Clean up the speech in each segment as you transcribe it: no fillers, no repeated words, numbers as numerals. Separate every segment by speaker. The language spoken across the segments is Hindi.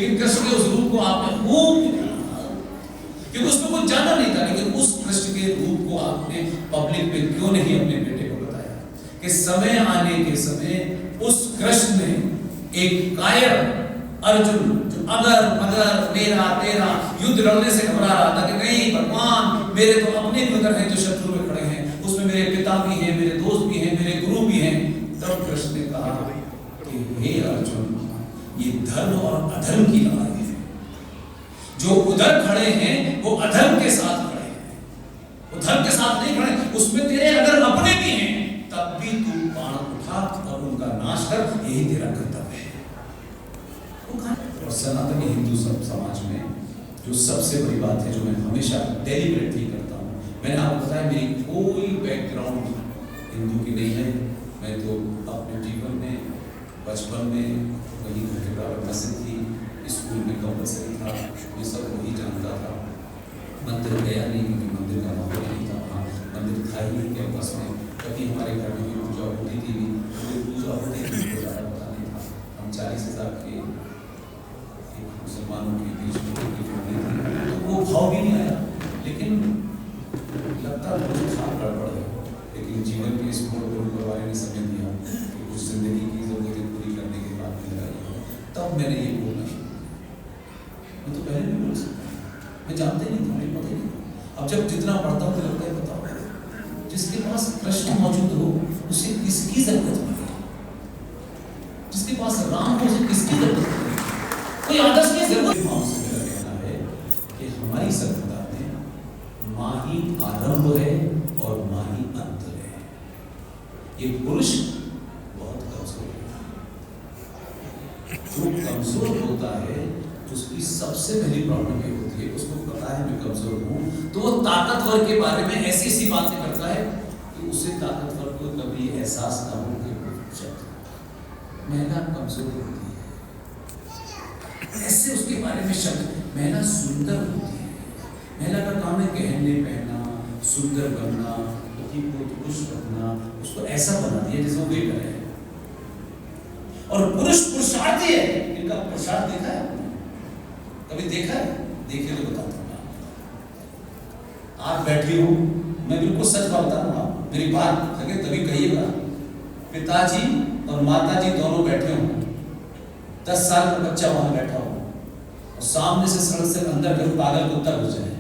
Speaker 1: लेकिन कृष्ण के उस रूप को आपने खूब, क्योंकि उसमें कुछ जाना नहीं था, लेकिन उस कृष्ण के रूप को आपने पब्लिक में क्यों नहीं अपने बेटे को बताया कि समय आने के समय उस कृष्ण ने एक कायर अर्जुन जो अगर मगर मेरा तेरा युद्ध लड़ने से घबरा रहा था कि नहीं भगवान मेरे तो अपने भी उधर हैं जो शत्रु में खड़े हैं, उसमें मेरे पिता भी हैं, मेरे दोस्त भी हैं, मेरे गुरु भी हैं, तब कृष्ण ने कहा कि हे अर्जुन, ये धर्म और अधर्म की लड़ाई है। जो उधर खड़े हैं वो अधर्म के साथ खड़े हैं, वो धर्म के साथ नहीं खड़े, उसमें तेरे अगर अपने भी हैं तब भी तू बाण उठा और उनका नाश कर, यही तेरा कर्तव्य है। और सनातनी हिंदू समाज में जो सबसे बड़ी बात है, जो मैं हमेशा डेलिब्रेटली करता हूँ, मैंने आपको बताया मेरी कोई बैकग्राउंड हिंदू की नहीं है। मैं तो अपने जीवन में बचपन में वही घर के बराबर मस्जिद थी, स्कूल में कंपल्सरी था, ये सब वही जानता था। मंदिर गया नहीं क्योंकि मंदिर का माहौल नहीं था, वहाँ मंदिर था ही नहीं कैंपस में। कभी हमारे घर में भी पूजा होती थी, पूजा होती थी, ज़्यादा पता नहीं था। हम 40,000 के मुसलमानों के बीच में तो वो भाव भी नहीं आया, लेकिन लगता बहुत था गड़बड़ है। लेकिन जीवन के इस मोड़ के बारे में समझ दिया कि कुछ जिंदगी की जरूरतें पूरी करने के बाद भी लगाई, तब मैंने ये बोलना शुरू किया। मैं तो पहले नहीं बोल सकता, मैं जानते नहीं था, मुझे पता ही नहीं। अब जब जितना पढ़ता हूँ तो लगता है बताओ, जिसके पास कृष्ण मौजूद हो उसे किसकी जरूरत है? जिसके पास राम हो उसे किसकी जरूरत है? कोई आदर्श की जरूरत नहीं। से मेरा कहना है कि हमारी सभ्यता में माँ ही आरंभ है और माँ ही अंत है। ये पुरुष बहुत कमजोर है। जो कमजोर होता है उसकी सबसे पहली प्रॉब्लम ये होती है, उसको पता है मैं कमजोर हूं, तो वो ताकतवर के बारे में ऐसी ऐसी बातें करता है कि उसे ताकतवर को कभी एहसास ना हो कि महिला कमजोर होती है, ऐसे उसके बारे में शब्द। महिला सुंदर होती है, महिला का काम है गहने पहनना, सुंदर बनना, पति को खुश रखना, उसको ऐसा बना दिया जैसे वो बेटा है। और पुरुष पुरुषार्थी है। इनका पुरुषार्थ देखा है, कभी देखा है? देखिए तो बताता हूँ। आप बैठी हो, मैं बिल्कुल सच बात बता रहा हूँ, मेरी बात लगे तभी कहिएगा। पिताजी और माताजी दोनों बैठे हो, 10 साल का बच्चा वहां बैठा हो और सामने से सड़क से अंदर कहीं पागल कुत्ता घुस जाए,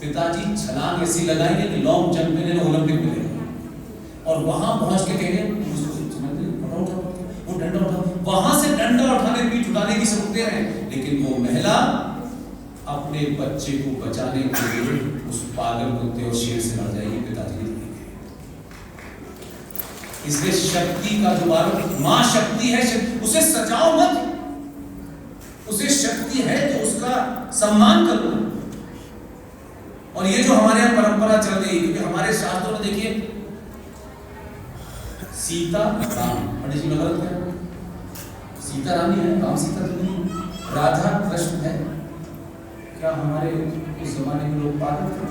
Speaker 1: पिताजी छलांग ऐसी लगाएंगे कि लॉन्ग जंप में ओलंपिक मिलेगा, और वहां पहुंच के कहेंगे वो डंडा उठा, वहां से डंडा उठाने पीठ उठाने की सकते हैं, लेकिन वो महिला अपने बच्चे को बचाने के लिए उस पागल कुत्ते और शेर से लड़ जाएगी, पिताजी ने। इसलिए शक्ति का दोबारा, मां शक्ति है, उसे सजाओ मत, उसे शक्ति है तो उसका सम्मान करो। और ये जो हमारे यहाँ परंपरा चल गई, क्योंकि हमारे शास्त्रों में देखिए सीता राम, पंडित जी गलत है, सीता रानी है, राम सीता तो नहीं, राधा कृष्ण है। क्या हमारे उस जमाने में लोग पागल थे?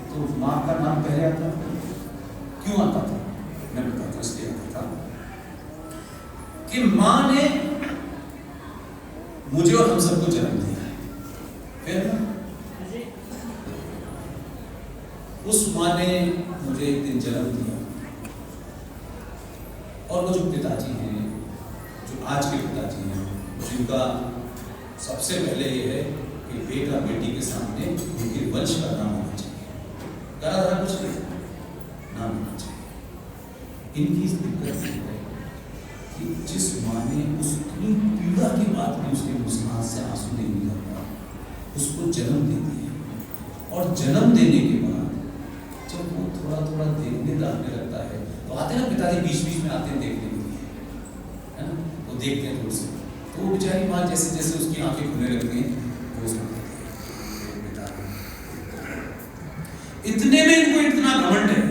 Speaker 1: तो माँ का नाम पहले आता था, क्यों आता था? मैं बताता हूँ, इसलिए आता था कि माँ ने मुझे और हम सबको जन्म दिया है, फिर उस माँ ने मुझे एक दिन जन्म दिया, और वो जो पिताजी हैं, जो आज के पिताजी हैं, जिनका सबसे पहले ये है कि बेटा बेटी के सामने उनके वंश का नाम होना चाहिए, करा कुछ नहीं, नाम होना चाहिए। इनकी दिक्कत है कि जिस माँ ने उसकी पीड़ा की बात में उसके मुस्कान से आंसू नहीं निकलता, उसको जन्म देती है, और जन्म देने के बाद जब वो थोड़ा थोड़ा देखने दाखने लगता है, तो आते ना पिताजी बीच बीच में आते हैं देखने के लिए, है ना, वो देखते हैं दूर से, तो वो बेचारी माँ जैसे जैसे उसकी आंखें खुलने लगती हैं, वो उसको इतने में इनको इतना घमंड है,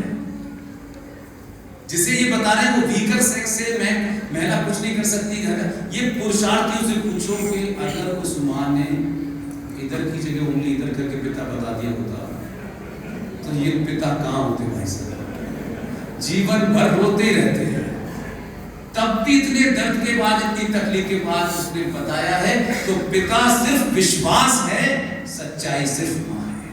Speaker 1: जिसे ये बता रहे हैं वो वीकर सेक्स से मैं महिला कुछ नहीं कर सकती घर का। ये पुरुषार्थी से पूछो कि अगर उस माँ ने इधर की जगह उंगली इधर करके पिता बता दिया होता, तो ये पिता कहाँ होते भाई साहब? जीवन भर रोते ही रहते हैं, तब भी इतने दर्द के बाद, इतनी तकलीफ के बाद उसने बताया है, तो पिता सिर्फ विश्वास है, सच्चाई सिर्फ मां है।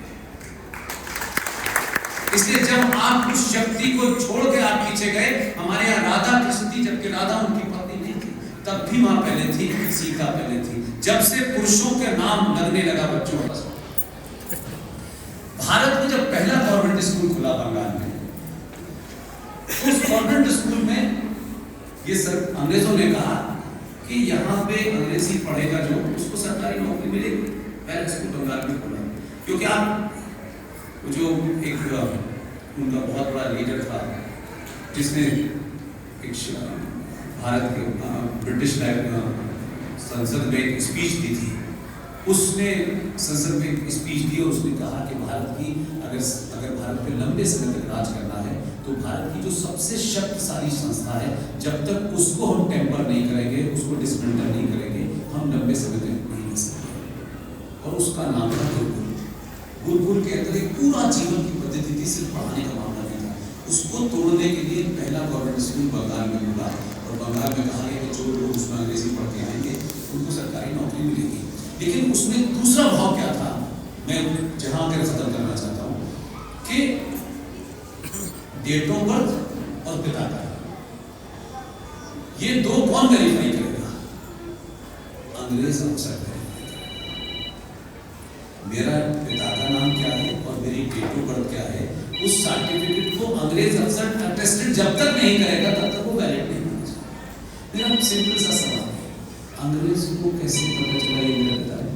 Speaker 1: इसलिए जब आप उस शक्ति को छोड़ के आप पीछे गए, हमारे यहाँ राधा कृष्ण थी, जबकि राधा उनकी पत्नी नहीं थी, तब भी मां पहले थी, सीता पहले थी। जब से पुरुषों के नाम लगने लगा बच्चों का, भारत में जब पहला गवर्नमेंट स्कूल खुला बंगाल में, उस गवर्नमेंट स्कूल में ये सर अंग्रेजों ने कहा कि यहाँ पे अंग्रेजी पढ़ेगा जो, उसको सरकारी नौकरी मिलेगी। पहला स्कूल बंगाल में खुला, क्योंकि आप जो एक उनका बहुत बड़ा लीडर था जिसने एक भारत के ब्रिटिश संसद में एक स्पीच दी थी, उसने संसद में एक स्पीच दी और उसने कहा कि भारत की अगर भारत पे लंबे समय तक राज करना है, तो भारत की जो सबसे शक्तिशाली संस्था है, जब तक उसको हम टेम्पर नहीं करेंगे, उसको डिसमेंटल नहीं करेंगे, हम लंबे समय तक नहीं रह सकते। और उसका नाम था गुरुकुल। गुरुकुल के अंदर एक पूरा जीवन की पद्धति थी, सिर्फ पढ़ाने का मामला नहीं था। उसको तोड़ने के लिए पहला गवर्नमेंट स्कूल बंगाल में खुला और बंगाल में कहा गया कि जो लोग उसमें अंग्रेजी पढ़ के आएंगे उनको सरकारी नौकरी मिलेगी। लेकिन उसमें दूसरा भाव क्या था, मैं जहां आकर खत्म करना चाहता हूं, कि डेट ऑफ बर्थ और पिता का, ये दो कौन वेरीफाई करेगा? अंग्रेज अफसर करेगा। मेरा पिता का नाम क्या है और मेरी डेट ऑफ बर्थ क्या है, उस सर्टिफिकेट को अंग्रेज अफसर अटेस्टेड जब तक नहीं करेगा तब तक वो वैलिड नहीं होगा। मेरा सिंपल सा सवाल है, अंग्रेज को कैसे पता चला ये मेरा पिता है?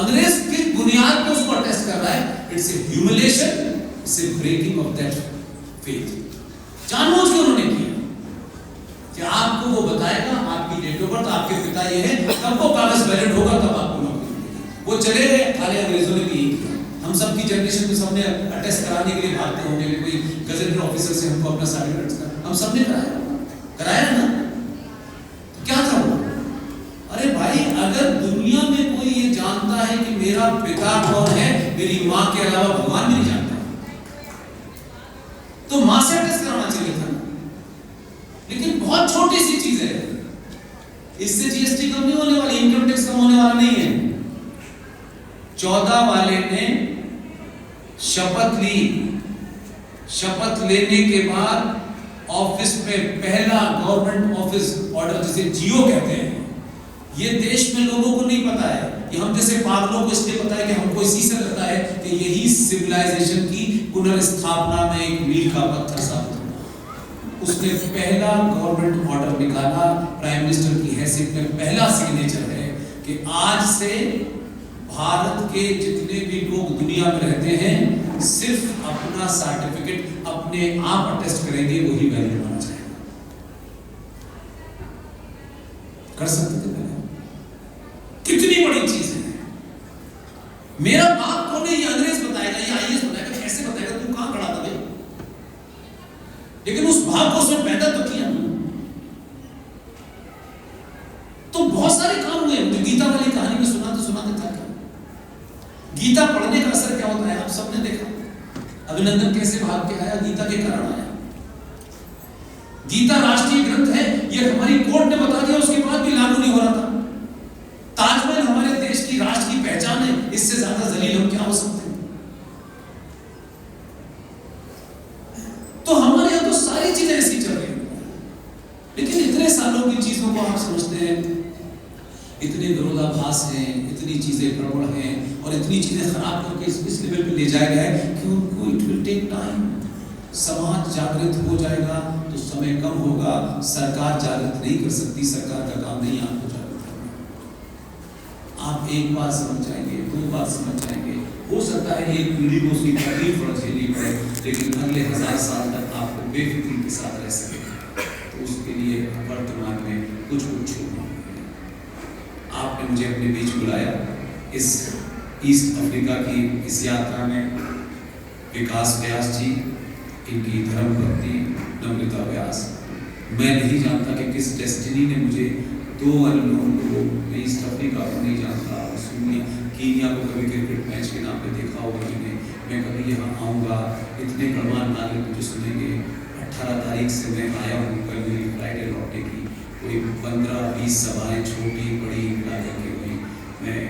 Speaker 1: अंग्रेज किस बुनियाद पर उसको अटेस्ट कर रहा है? It's a humiliation, it's a breaking of that faith. जानबूझ के उन्होंने किया कि आपको वो बताएगा, आपकी डेट ऑफ बर्थ, आपके पिता ये है, तब वो कागज वैलिड होगा, तब आपको नौकरी मिलेगी। वो चले गए, खाली अंग्रेजों ने भी यही किया। हम सब की जनरेशन में सबने अटेस्ट कराने के लिए भागते होंगे कि कोई गजेटेड ऑफिसर से हमको अपना सर्टिफिकेट, हम सबने कराया ना? क्या था वो? अरे भाई, अगर दुनिया में कोई ये जानता है कि मेरा पिता कौन है, मेरी मां के अलावा भगवान भी नहीं जानता, तो मां से टेस्ट कराना चाहिए था। लेकिन बहुत छोटी सी चीज है, इससे जीएसटी कम नहीं होने वाली, इनकम टैक्स कम होने वाला नहीं है। 14 वाले ने शपथ ली, शपथ लेने के बाद ऑफिस में पहला गवर्नमेंट ऑफिस ऑर्डर, जिसे जियो कहते हैं, ये देश में लोगों को नहीं पता है, ये हम जैसे पागलों को इसलिए पता है कि हमको इसी से लगता है कि यही सिविलाइजेशन की पुनर्स्थापना में एक मील का पत्थर साबित होगा। उसने पहला गवर्नमेंट ऑर्डर निकाला, प्राइम मिनिस्टर की हैसियत में पहला सिग्नेचर है कि आज से भारत के जितने भी लोग दुनिया में रहते हैं, सिर्फ अपना सर्टिफिकेट अपने आप अटेस्ट करेंगे, वही वैलिड माना जाएगा। कर सकते थे पहले? कितनी बड़ी चीज है। मेरा बाप कौन है ये अंग्रेज बताएगा, ये आईएएस बताएगा, कैसे बताएगा? तू कहां खड़ा था भाई? लेकिन उस भाव को उसने पैदा तो किया ना। तो बहुत सारे काम हुए। तो गीता वाली कहानी में सुनाते था क्या? गीता पढ़ने का असर क्या होता है आप सबने देखा। अभिनंदन कैसे भाग के आया? गीता के कारण आया। गीता राष्ट्रीय ग्रंथ है, ये हमारी कोर्ट ने बता दिया, उसके बाद भी लागू नहीं हो रहा था। ताजमहल हमारे देश की राष्ट्र की पहचान है, इससे ज्यादा जलील हम क्या हो सकते हैं? तो हमारे यहां तो सारी चीजें ऐसी चल रही हैं, लेकिन इतने सालों की चीजों को आप समझते हैं, इतने विरोधाभास हैं, इतनी चीजें गड़बड़ हैं और इतनी चीजें खराब करके इस लेवल पे ले जाया गया है कि उनको इट विल टेक टाइम। समाज जागृत हो जाएगा तो समय कम होगा। सरकार जागृत नहीं कर सकती, सरकार का काम नहीं आपको जागृत करना। आप एक बार समझ जाएंगे, 2 बार समझ जाएंगे, हो सकता है एक पीढ़ी को उसकी तकलीफ और झेलनी पड़े, लेकिन अगले 1000 साल तक आपको बेफिक्री के साथ रह सके। तो उसके लिए वर्तमान में कुछ छोड़ना। आपने मुझे अपने बीच बुलाया इस ईस्ट अफ्रीका की इस यात्रा में। विकास व्यास जी, इनकी धर्मपत्नी नम्रता व्यास, मैं नहीं जानता कि किस डेस्टिनी ने मुझे 2 लोगों को, मैं ईस्ट अफ्रीका को नहीं जानता, कीनिया को कभी क्रिकेट मैच के नाम पे देखा होगा मैंने, मैं कभी यहाँ आऊँगा, इतने गणमान्य नागरिक मुझे सुनेंगे, 18 तारीख से मैं आया हूँ, कल मेरी फ्लाइट है लौटने की, कोई 15-20 सभाएँ छोटी बड़ी मिला करके हुई। मैं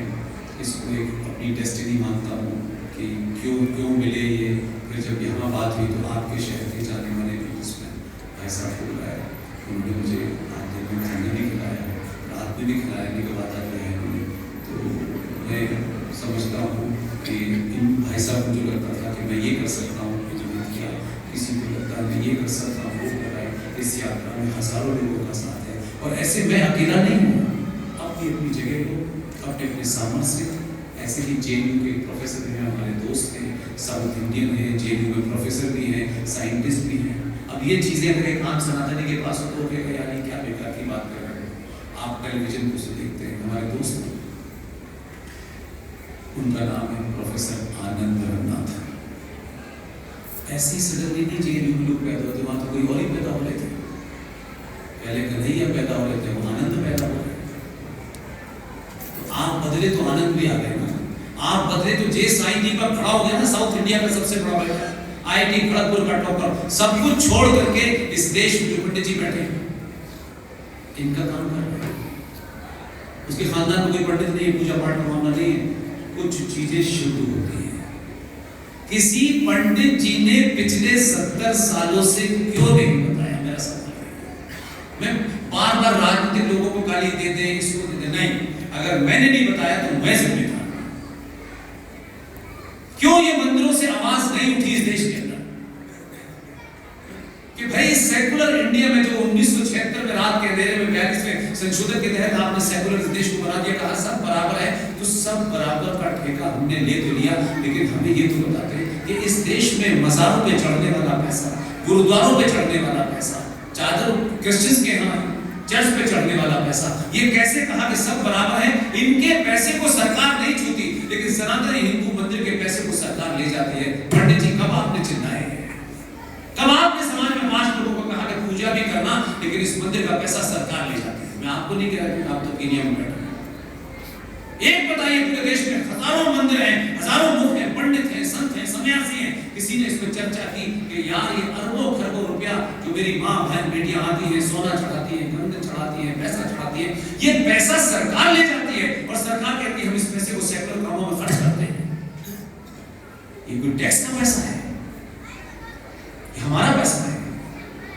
Speaker 1: इसको एक अपनी डेस्टिनी मानता हूँ कि क्यों मिले ये। फिर जब यहाँ बात हुई तो आपके शहर के जाने वाले बिजनेसमैन भाई साहब को बुलाया, उन्होंने मुझे आज दिन में खाना भी खिलाया, रात में भी खिलाने के बाद आते हैं उन्होंने। तो मैं समझता हूँ कि इन भाई साहब को जो लगता था कि मैं ये कर सकता हूँ, ये जो किया, किसी को लगता है मैं ये कर सकता हूँ, वो कर रहा है। इस यात्रा में हज़ारों लोगों का साथ है और ऐसे मैं अकेला नहीं हूँ, अपनी अपनी जगह को अपने अपने सामर्थ्य से। ऐसे ही JNU के प्रोफेसर हैं, हमारे दोस्त हैं, साउथ इंडियन हैं, JNU में प्रोफेसर भी हैं, साइंटिस्ट भी हैं। अब ये चीज़ें अगर एक आम सनातनी के पास हो तो कहेगा यार ये क्या बेकार की बात कर रहे हैं। आप टेलीविजन को से देखते हैं, हमारे दोस्त हैं, उनका नाम है प्रोफेसर आनंद रघुनाथ। ऐसी सडनली नहीं JNU में लोग पैदा होते, वहाँ तो कोई और ही पैदा हो रहे थे। पहले कन्हैया पैदा हो रहे थे, वो आनंद पैदा हो रहे। तो आप बदले तो आनंद भी आ गए ना, आप बदले तो जे साईं दीपक खड़ा हो गया ना, साउथ इंडिया का सबसे बड़ा बेटा, IIT खड़गपुर का टॉपर, सब कुछ छोड़ करके इस देश में जो पंडित जी बैठे हैं इनका काम कर रहे हैं। उसके खानदान में कोई पंडित नहीं, पूजा पाठ का मामला नहीं है, कुछ चीजें शुरू होती हैं। किसी पंडित जी ने पिछले 70 सालों से क्यों नहीं बताया, मेरा सवाल है। मैं बार बार राजनीतिक लोगों को गाली दे दे, इसको दे दे, नहीं, अगर मैंने नहीं बताया तो मैं जिम्मेदार। क्यों ये मंदिरों से आवाज नहीं उठी इस देश के अंदर कि भाई सेकुलर इंडिया में जो 1976 में रात के अंधेरे में 42वें संशोधन के तहत आपने सेकुलर देश को बना दिया, कहा सब बराबर है, तो सब बराबर का ठेका हमने ले तो लिया, लेकिन हमें ये तो बताते कि इस देश में मज़ारों पे चढ़ने वाला पैसा, गुरुद्वारों पे चढ़ने वाला पैसा, चादर क्रिश्चियंस के यहाँ चर्च पे चढ़ने वाला पैसा, ये कैसे कहा कि सब बराबर है। इनके पैसे को सरकार नहीं छूती, लेकिन सनातनी हिंदू मंदिर के पैसे को सरकार ले जाती है। पंडित जी कब आपने चिल्लाए, कब आपने समाज में 5 लोगों को कहा कि पूजा भी करना, लेकिन इस मंदिर का पैसा सरकार ले जाती है। मैं आपको नहीं कह रहा कि आप तो केनिया में बैठे हैं। एक बताइए, पूरे देश में हजारों मंदिर हैं, हजारों मुख हैं, पंडित हैं, संत हैं, सन्यासी हैं, किसी ने इस पर चर्चा की कि यार ये अरबों खरबों रुपया जो मेरी माँ बहन बेटियां आती हैं, सोना चढ़ाती हैं, गंध चढ़ाती हैं, पैसा चढ़ाती हैं, ये पैसा सरकार ले जाती है और सरकार कहती है हम इस पैसे को सेकुलर कामों में खर्च करते हैं। ये कोई टैक्स का पैसा है, ये हमारा पैसा है।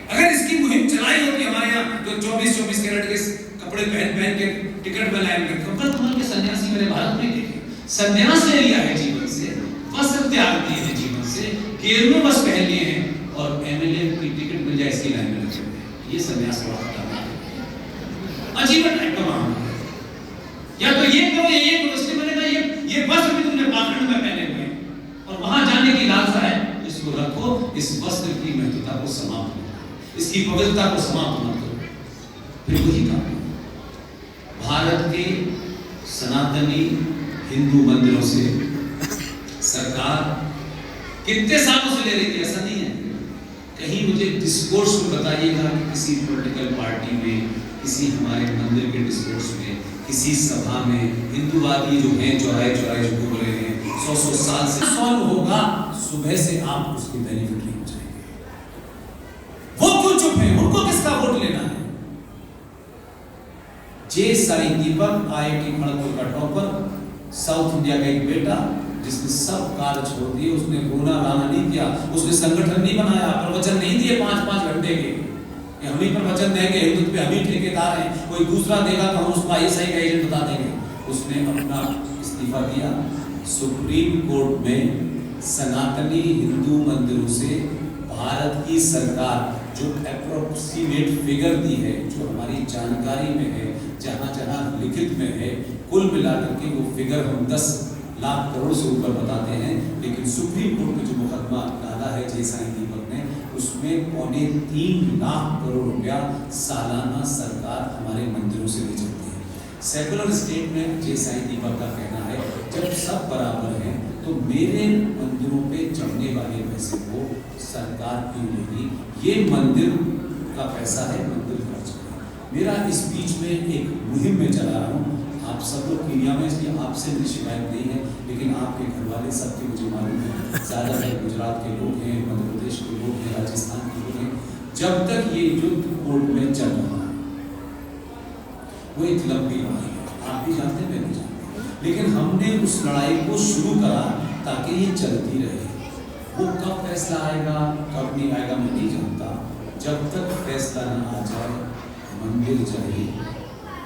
Speaker 1: अगर इसकी मुहिम चलाई होती हमारे यहाँ तो 24-24 कैरेट के कपड़े पहन के टिकट में लाइन में कपड़ा तुम्हारे के सन्यासी मेरे भारत में देखे, सन्यास ले लिया है जीवन से, वस्त्र त्याग दिए हैं जीवन से, गेरुए बस पहन लिए हैं और MLA की टिकट मिल जाए इसकी लाइन में लगे हुए हैं। ये सन्यास बड़ा खतरनाक है, अजीब टाइप का मामला है। या तो ये करो या ये करो, इसलिए मैंने कहा ये वस्त्र भी तुमने पाखंड में पहने हुए हैं और वहां जाने की लालसा है, इसको रखो, इस वस्त्र की महत्वता को समाप्त करो, इसकी पवित्रता को समाप्त मत करो। फिर वही काम भारत के सनातनी हिंदू मंदिरों से सरकार कितने सालों से ले रही थी, ऐसा नहीं है। कहीं मुझे डिस्कोर्स में बताइएगा कि किसी पॉलिटिकल पार्टी में, किसी हमारे मंदिर के डिस्कोर्स में, किसी सभा में हिंदूवादी जो हैं चौराहे चौराहे जो बोल रहे हैं 100 साल से सॉल्व होगा, सुबह से आप उसकी बेनिफिट नहीं हो जाएंगे। वो क्यों चुप है, उनको किसका वोट लेना है। जे साईं दीपक IIT खड़गपुर का टॉपर, साउथ इंडिया का एक बेटा जिसने सब कार्य छोड़ दिए, उसने रोना राना नहीं किया, उसने संगठन नहीं बनाया, प्रवचन नहीं दिए 5-5 घंटे के, हम ही प्रवचन देंगे, हिंदुत्व पे हम ही ठेकेदार हैं, कोई दूसरा देगा तो हम उसको ISI का एजेंट बता देंगे। उसने अपना इस्तीफा दिया, सुप्रीम कोर्ट में सनातनी हिंदू मंदिरों से भारत की सरकार जो अप्रोक्सीमेट फिगर दी है, जो हमारी जानकारी में है, जहाँ जहाँ लिखित में है, कुल मिलाकर के वो फिगर हम 10 लाख करोड़ से ऊपर बताते हैं, लेकिन सुप्रीम कोर्ट में जो मुकदमा डाला है जे साईं दीपक ने, उसमें 3.25 लाख करोड़ रुपया सालाना सरकार हमारे मंदिरों से ले जाती है। सेकुलर स्टेट में जे साईं दीपक का कहना है जब सब बराबर हैं तो मेरे मंदिरों पे चढ़ने वाले पैसे को सरकार क्यों लेगी, ये मंदिर का पैसा है, मंदिर खर्च करें। मेरा इस बीच में एक मुहिम में चला रहा हूँ, आप सब लोग मीडिया में, इसलिए आपसे मेरी शिकायत नहीं है, लेकिन आपके घर वाले सबके मुझे मालूम है, ज़्यादातर गुजरात के लोग हैं, मध्य प्रदेश के लोग हैं, राजस्थान के लोग हैं, जब तक ये युद्ध कोर्ट में चल रहा है। वो एक लंबी लड़ाई है, आप भी जानते हैं, मैं भी जानता, लेकिन हमने उस लड़ाई को शुरू करा ताकि ये चलती रहे। वो कब फैसला आएगा कब नहीं आएगा मैं नहीं जानता। जब तक फैसला न आ जाए मंदिर चाहिए।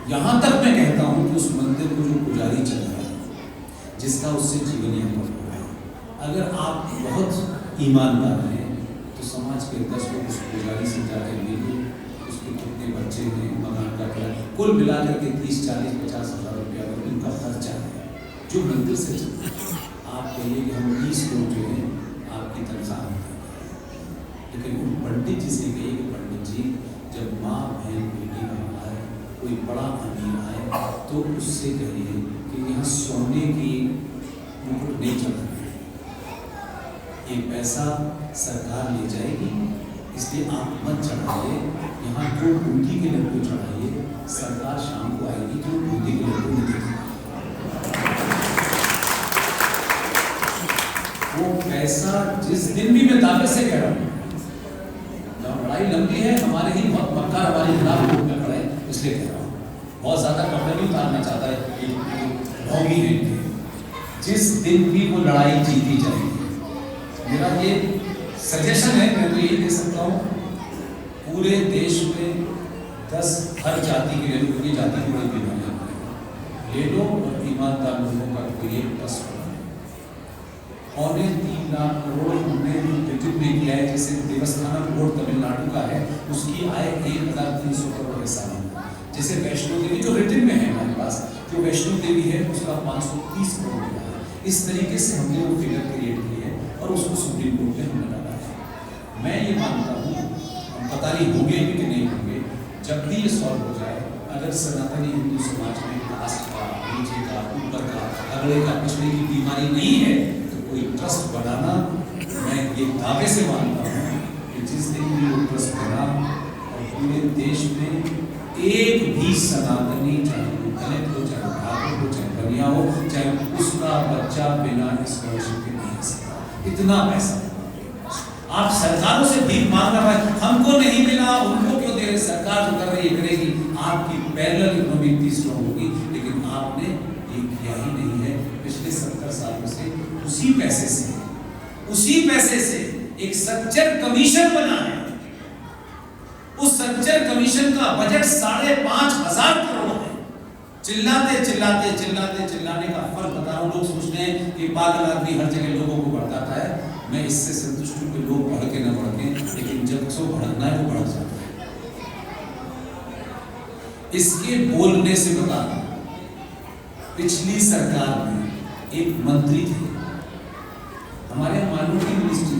Speaker 1: यहाँ तक मैं कहता हूँ कि उस मंदिर को जो पुजारी चल रहा है, जिसका उससे जीवन यापन हो रहा है, अगर आप बहुत ईमानदार हैं तो समाज के 10 लोग उस पुजारी से जाकर मिलिए, उसके कितने बच्चे हैं, मकान का क्या, कुल मिलाकर के 30, 40, 50 हज़ार रुपया अगर उनका खर्चा है जो मंदिर से चलता है। आप कहिए कि हम 20 लोग जो हैं आपकी तनख्वाह देंगे, लेकिन उन पंडित जी से कहिए कि पंडित जी जब माँ बहन बेटी का आए, कोई बड़ा अमीर आए तो उससे कहिए कि यहाँ सोने की मुकुट नहीं चल रही है, ये पैसा सरकार ले जाएगी, इसलिए आप मत चढ़ाइए, यहाँ 2 बूंदी के लड्डू चढ़ाइए, सरकार शाम को आएगी तो बूंदी के लड्डू नहीं देगी। वो पैसा जिस दिन भी मैं दावे से कह रहा हूँ, लड़ाई लंबी है, हमारे ही बहुत मक्का हमारे खिलाफ लोग में खड़े हैं, इसलिए कह रहा हूँ, बहुत ज्यादा कपड़े नहीं उतारना चाहता है, भोगी है इनके। जिस दिन भी वो लड़ाई जीती जाएगी, मेरा ये सजेशन है, मैं तो यही दे सकता हूँ, पूरे देश में 10 हर जाति के लोगों की जाति बड़ी बीमारियां ले लो और ईमानदार लोगों का कोई एक ट्रस्ट बना। 3.25 लाख करोड़ हमने बजट में किया है, जैसे देवस्थानम बोर्ड तमिलनाडु का है, उसकी आय 1300 करोड़ है साल में। जैसे वैष्णो देवी जो रिटर्न में है हमारे पास, जो वैष्णो देवी है उसका 530 करोड़ रुपया है। इस तरीके से हमने वो फिगर क्रिएट की है और उसको सुप्रीम कोर्ट में हमने डाला है। मैं ये मानता हूँ, हम पता नहीं होंगे भी कि नहीं होंगे, जब भी ये सॉल्व हो जाए, अगर सनातनी हिंदू समाज में कास्ट का, नीचे का, ऊपर का, अगले का, पिछड़े की बीमारी नहीं है तो कोई ट्रस्ट बनाना, मैं ये दावे से मानता हूँ कि जिस दिन भी वो ट्रस्ट बना और पूरे देश में एक भी सनातनी, चाहे दलित हो, चाहे ठाकुर हो, चाहे बनिया हो, चाहे उसका बच्चा बिना स्कॉलरशिप के नहीं आ सकता, इतना पैसा। आप सरकारों से भीख मांगना भाई हमको नहीं मिला, उनको क्यों दे रहे, सरकार जो कर रही है करेगी, आपकी पैरेलल इकोनॉमी इतनी स्ट्रॉन्ग होगी, लेकिन आपने ये किया ही नहीं है। पिछले 70 सालों से उसी पैसे से एक सच्चर कमीशन बना है, उस सच्चर कमीशन का बजट 5,500 करोड़ है। चिल्लाने का फल बता रहा हूं। लोग सोचते हैं कि पागल आदमी हर जगह लोगों को भड़काता है, मैं इससे संतुष्ट हूं कि लोग भड़के ना भड़के, लेकिन जब सो भड़कना है वो भड़क जाता है। इसके बोलने से बता रहा हूं, पिछली सरकार में एक मंत्री थे, हमारे यहाँ माइनॉरिटी मिनिस्ट्री,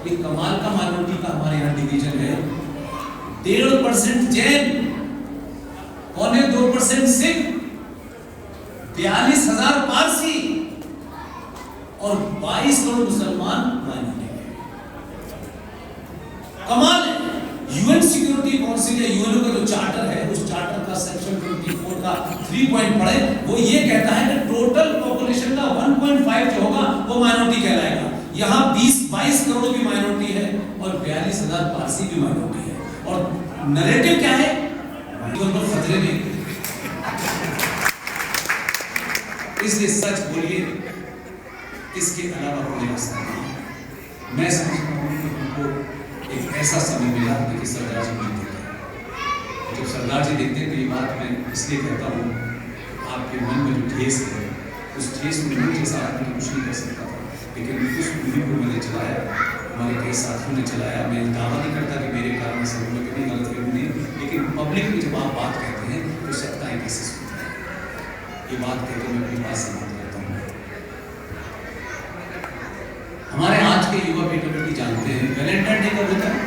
Speaker 1: एक कमाल का माइनॉरिटी का हमारे यहाँ डिवीजन है, 1.5% जैन, 2% सिख, 42,000 पारसी और 22 करोड़ मुसलमान माइनॉरिटी। कमाल है। यूएन सिक्योरिटी काउंसिल या यूएनओ का जो चार्टर है, उस चार्टर का सेक्शन 24 का 3 पॉइंट पढ़े, वो ये कहता है कि टोटल पॉपुलेशन का 1.5 जो होगा वो माइनॉरिटी कहलाएगा। यहाँ 22 करोड़ की माइनॉरिटी है और 42,000 पारसी की माइनॉरिटी है। और नैरेटिव क्या है, खतरे में। इसलिए सच बोलिए, इसके अलावा कोई रास्ता नहीं। मैं समझता हूँ कि हमको एक ऐसा समय मिला कि सरदार जी नहीं दिखते। जब सरदार जी दिखते हैं तो ये बात मैं इसलिए कहता हूँ, आपके मन में जो ठेस है, उस ठेस में मुझे जैसा आदमी कुछ नहीं कर सकता था, लेकिन उस मुहिम को मैंने चलाया, हमारे कई साथियों ने चलाया। मैं दावा नहीं करता कि मेरे कारण से उन्होंने कभी गलत फहमी नहीं, लेकिन पब्लिक में जब आप बात कहते हैं तो सत्ताएं कैसे सुनते हैं, ये बात कहकर मैं अपनी बात समाप्त करता हूँ। हमारे आज के युवा बेटे जानते हैं वैलेंटाइन डे कब होता है,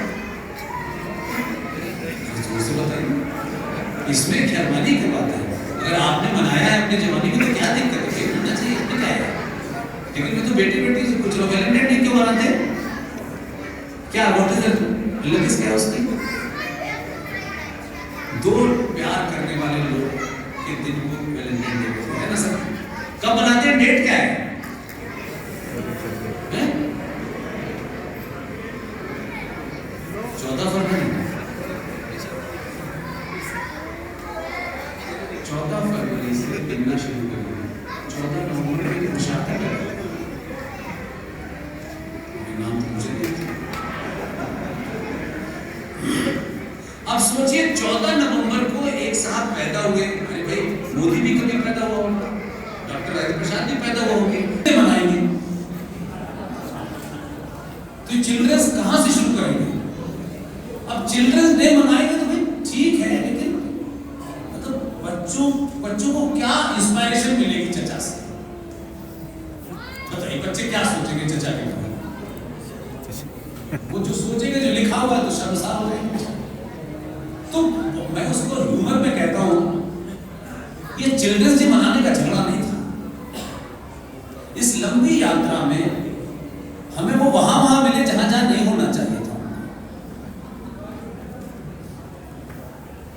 Speaker 1: जोर से बताइए। इसमें खैरमानी की बात है, अगर आपने मनाया है अपने जवानी में तो क्या दिक्कत है, होना चाहिए, इसमें क्या है। लेकिन मैं तो बेटे से कुछ लोग वैलेंटाइन डे क्यों मनाते हैं, क्या व्हाट इज द लविस क्या उसकी, दो प्यार करने वाले लोग के दिन को वैलेंटाइन डे कहते हैं ना सर। कब मनाते हैं, डेट क्या है, 14 फरवरी। फरवरी से मिलना शुरू करेंगे, 14 नवंबर में मुशाहिदा करेंगे। नाम तो मुझे नहीं। अब सोचिए 14 नवंबर को एक साथ पैदा हुए। अरे भाई, मोदी भी कभी पैदा हुआ होगा, डॉक्टर राजेंद्र प्रसाद भी पैदा हुआ होंगे, मनाएंगे। तो चिल्ड्रंस कहां से शुरू करेंगे? अब चिल्ड्रंस डे मनाएंगे तो भाई ठीक है, लेकिन मतलब बच्चों को क्या इंस्पायरेशन मिलेगी चचा से? बताइए, बच्चे क्या सोचेंगे चचा के बारे में? वो जो सोचेंगे, जो लिखा हुआ है, तो शर्मसार हो जाएंगे। तो मैं उसको ह्यूमर में कहता हूं, ये चिल्ड्रंस डे मनाने का झगड़ा नहीं था। इस लंबी यात्रा में हमें वो वहां मिले जहां नहीं होना चाहिए था।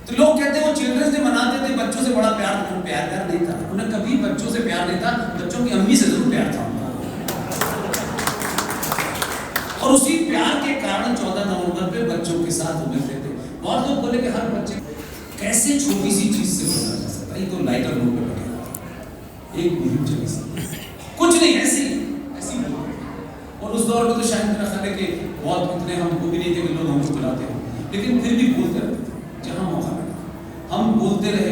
Speaker 1: तो लोग कहते हैं वो चिल्ड्रंस डे मनाते थे, बच्चों से बड़ा प्यार नहीं था। उन्हें कभी बच्चों से प्यार नहीं था, बच्चों की अम्मी से जरूर प्यार था। और उसी प्यार के कारण 14 नवंबर पे बच्चों के साथ मिलते थे। बहुत लोग बोले कि हर बच्चे कैसे छोटी सी चीज से बना जा सकता है, ये तो लाइटर नोट पे बनेगा, एक मुहिम चली सकती, कुछ नहीं, ऐसी और उस दौर में तो शायद मेरा ख्याल है कि बहुत इतने हमको भी नहीं थे कि लोग हमको बुलाते हैं, लेकिन फिर भी बोलते रहते थे जहां मौका मिला। हम बोलते रहे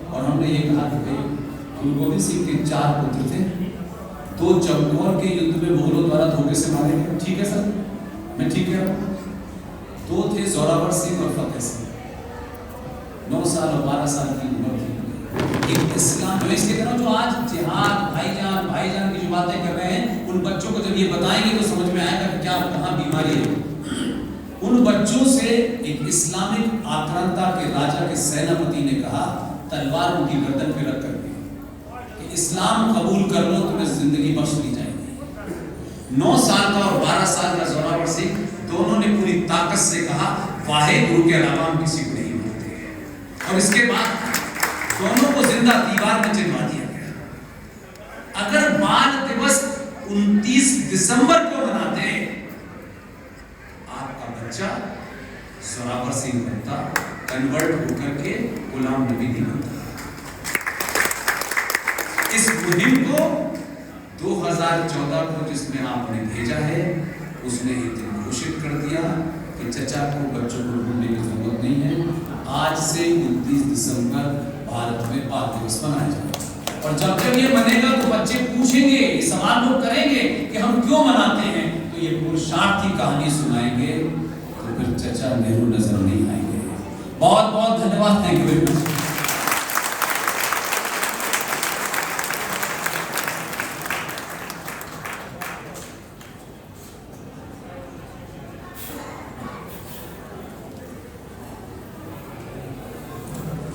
Speaker 1: और हमने ये कहा कि भाई गुरु गोविंद सिंह के 4 पुत्र थे, 2 चमकौर के युद्ध में मुगलों द्वारा धोखे से मारे गए। ठीक है सर, मैं ठीक है। 2 थे जोरावर सिंह और फतेह सिंह, 9 साल और 12 साल की उम्र थी। एक इस्लाम जो इसके तरह जो आज जिहाद भाईजान की जो बातें कर रहे हैं, उन बच्चों को जब ये बताएंगे तो समझ में आएगा कि क्या कहां बीमारी है। उन बच्चों से एक इस्लामिक आक्रांता के राजा के सेनापति ने कहा, तलवार उनकी गर्दन पे रख कर कि इस्लाम कबूल कर लो, तुम्हें जिंदगी बख्श दी जाएगी। 9 साल का और 12 साल का जोरावर सिंह दोनों ने पूरी ताकत से कहा, वाहे गुरु के अलावा हम किसी को नहीं मानते। और इसके बाद दोनों को जिंदा दीवार में चिनवा दिया गया। अगर बाल दिवस 29 दिसंबर को मनाते, आपका बच्चा जोरावर सिंह बनता, कन्वर्ट होकर के गुलाम नबी नहीं बनता। इस मुहिम को 2014 को जिसमें आपने भेजा है, उसने एक दिन घोषित कर दिया कि चचा को बच्चों को ढूंढने की जरूरत नहीं है। आज से 29 दिसंबर भारत में बाल दिवस मनाया जाएगा। और जब जब ये बनेगा तो बच्चे पूछेंगे, सवाल लोग करेंगे कि हम क्यों मनाते हैं, तो ये पुरुषार्थ की कहानी सुनाएंगे, तो फिर चचा नेहरू नजर नहीं आएंगे। बहुत बहुत धन्यवाद। Thank you very much.